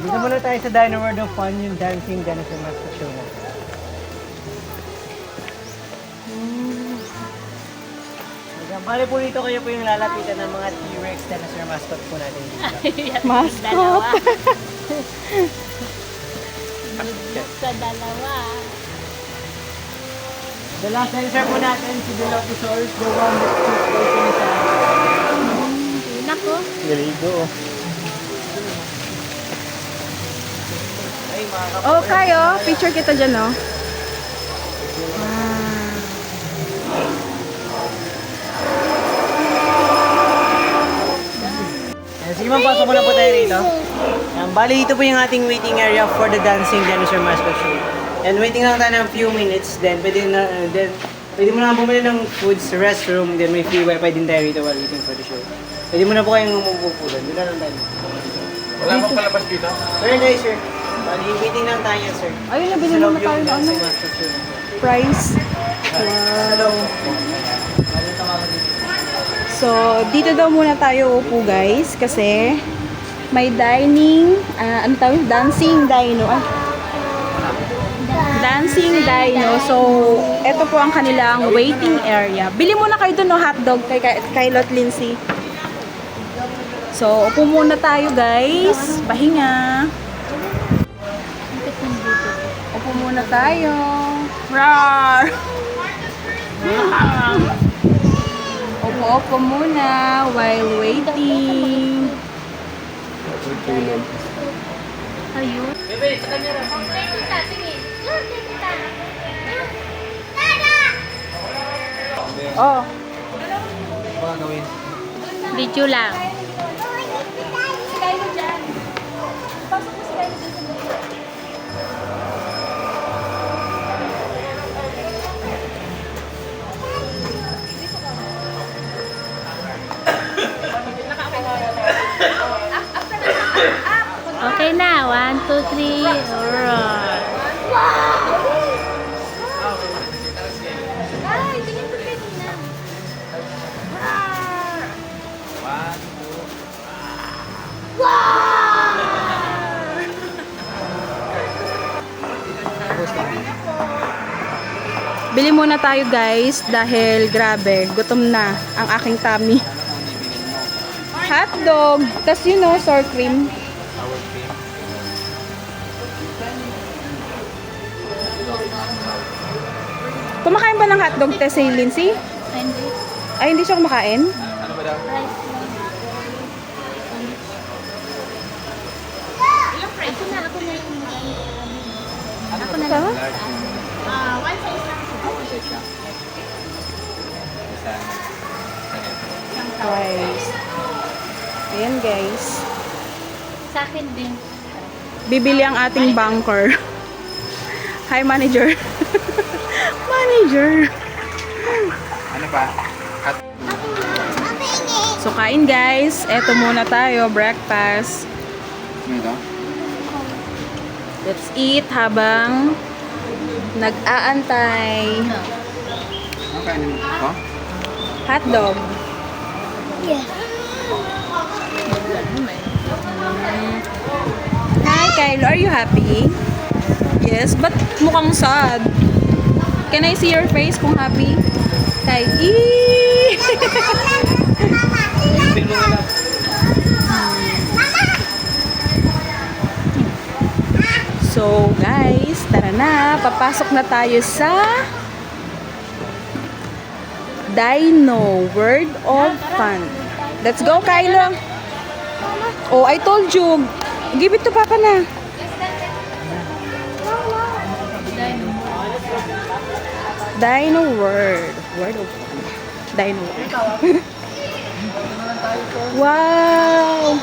Dito muna tayo sa Dino World of Fun, yung dancing dinosaur mascot show natin. Bale po dito kayo po yung lalapitan ng mga T-Rex dinosaur mascot po natin dito. Mascot. Sa dalawa. The last dinosaur po natin, si Dilophosaurus, the one that took place in sa... Nako. Galigo. Ay, mga kapatid. Oh, kayo, picture kita dyan, oh. Sige ma'am, pasok muna po tayo rito. Bali, ito po yung ating waiting area for the dancing dinosaur mascot show. And waiting lang tayo ng few minutes, then pwede mo na bumili ng food sa restroom, then may free wifi din tayo rito while waiting for the show. Pwede mo na po kayong umupulan. Doon na lang tayo. Wala bang palabas dito? Sir, guys, sir. Bali, waiting lang tayo, sir. Ayun, nabili naman tayo ng ano. Mascot show. Price. Hello. Bali, tawagan dito. So, dito daw muna tayo upo, guys, kasi may dining, ano tawag? Dancing dino. Dancing dino. So, ito po ang kanilang waiting area. Bili muna kayo dun, no, hotdog kay Lot Lindsay. So, upo muna tayo, guys. Pahinga. Upo muna tayo. Rawr! Opo muna while waiting. Ayun. Bebe, sa camera. Oh. Baka gawin. Video lang. Okay na. 1, 2, 3. Alright. Bili muna tayo, guys, dahil grabe, gutom na ang aking tummy. Hotdog, tas you know, sour cream. Kumakain ba ng hotdog, Tess, si Lindsay? Ay, hindi siya kumakain? Ano ba daw? Ako na yung Ako na lang. one size lang. One size lang. Guys. Ayan, guys. Sa akin din. Bibili ang ating banker. Hi, manager. Manager. Ano pa? Cut. So, kain, guys. Eto muna tayo, breakfast. Ano ito? Let's eat habang nag-aantay. Ano kainin mo? Oh? Hotdog. Hi, Kylo. Are you happy? Yes, but mukhang sad. Can I see your face kung happy? Tay. So, guys, tara na. Papasok na tayo sa Dino World of Fun. Let's go, Kylo. Oh, I told you. Give it to Papa na. Dino World. World of Fun. Dino World. Wow!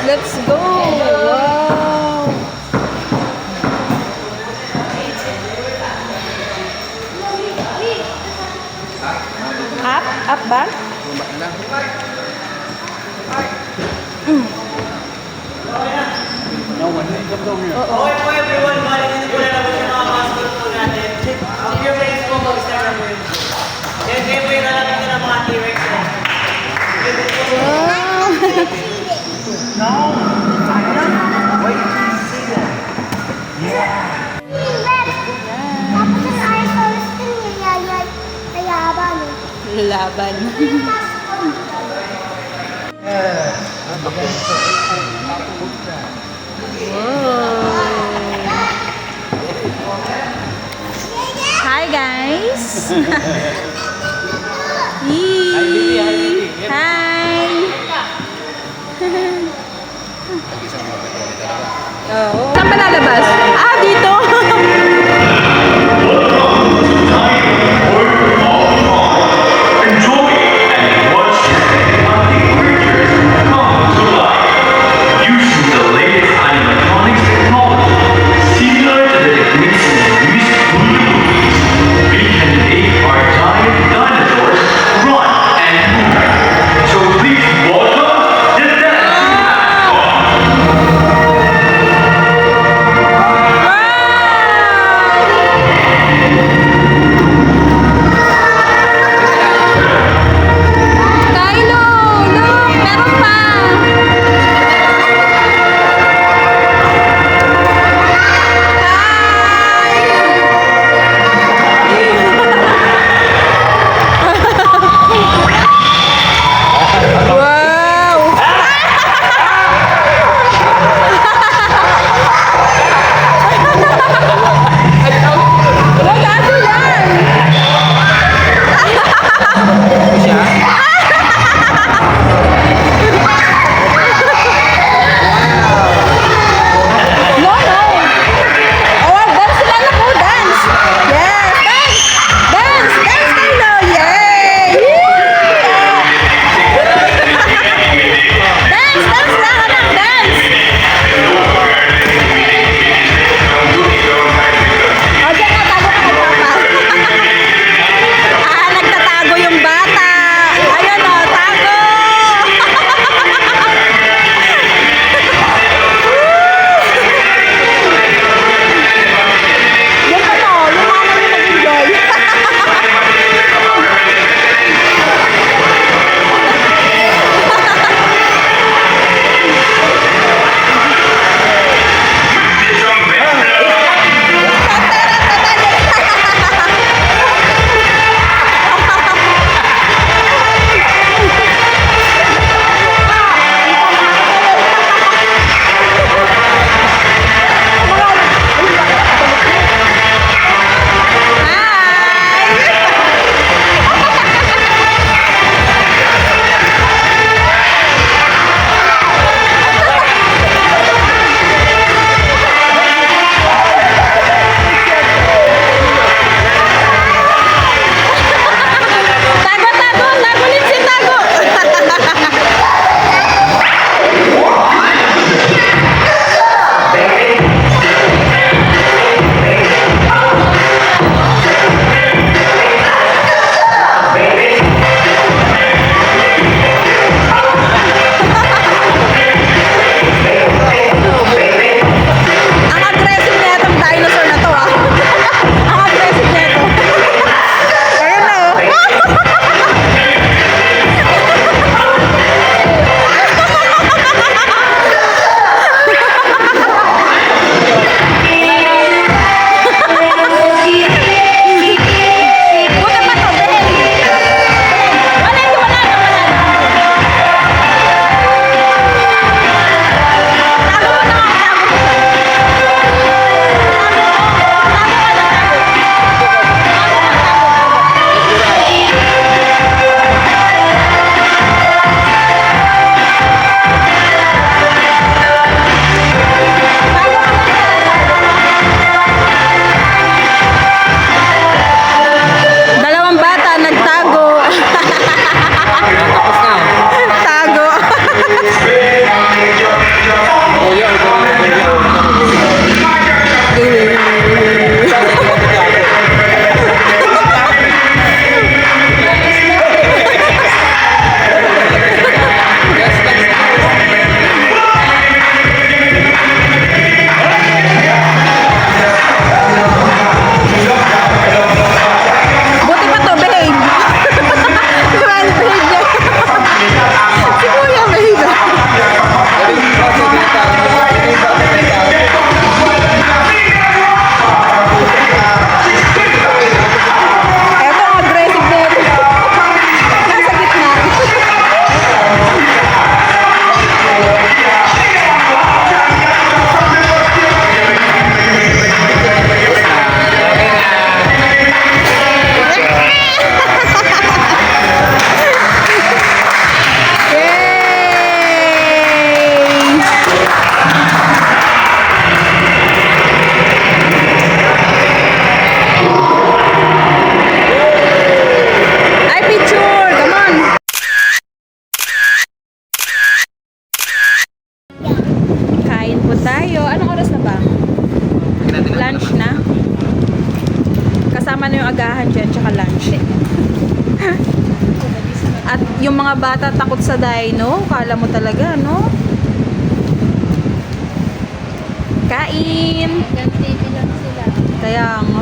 Let's go! Wow! Up? Up ba? Bumba na lang. Okay po everyone, bali nyo po na naman yung mga mascot po natin. Up your face po, mag-start na po yun. Then laban. Hi guys! Yee! Hi! Saan pa lalabas? Ah, dito! Enjoy and watch happy creatures come to life using the latest animatronics technology, similar to the techniques in Miss Blue movies. We can make our giant dinosaurs run and move. So please welcome the dancing mascot. Wow! yung agahan dyan, tsaka lunch. At yung mga bata takot sa dino, kala mo talaga, no? Kain! Hanggang TV lang sila. Kaya nga.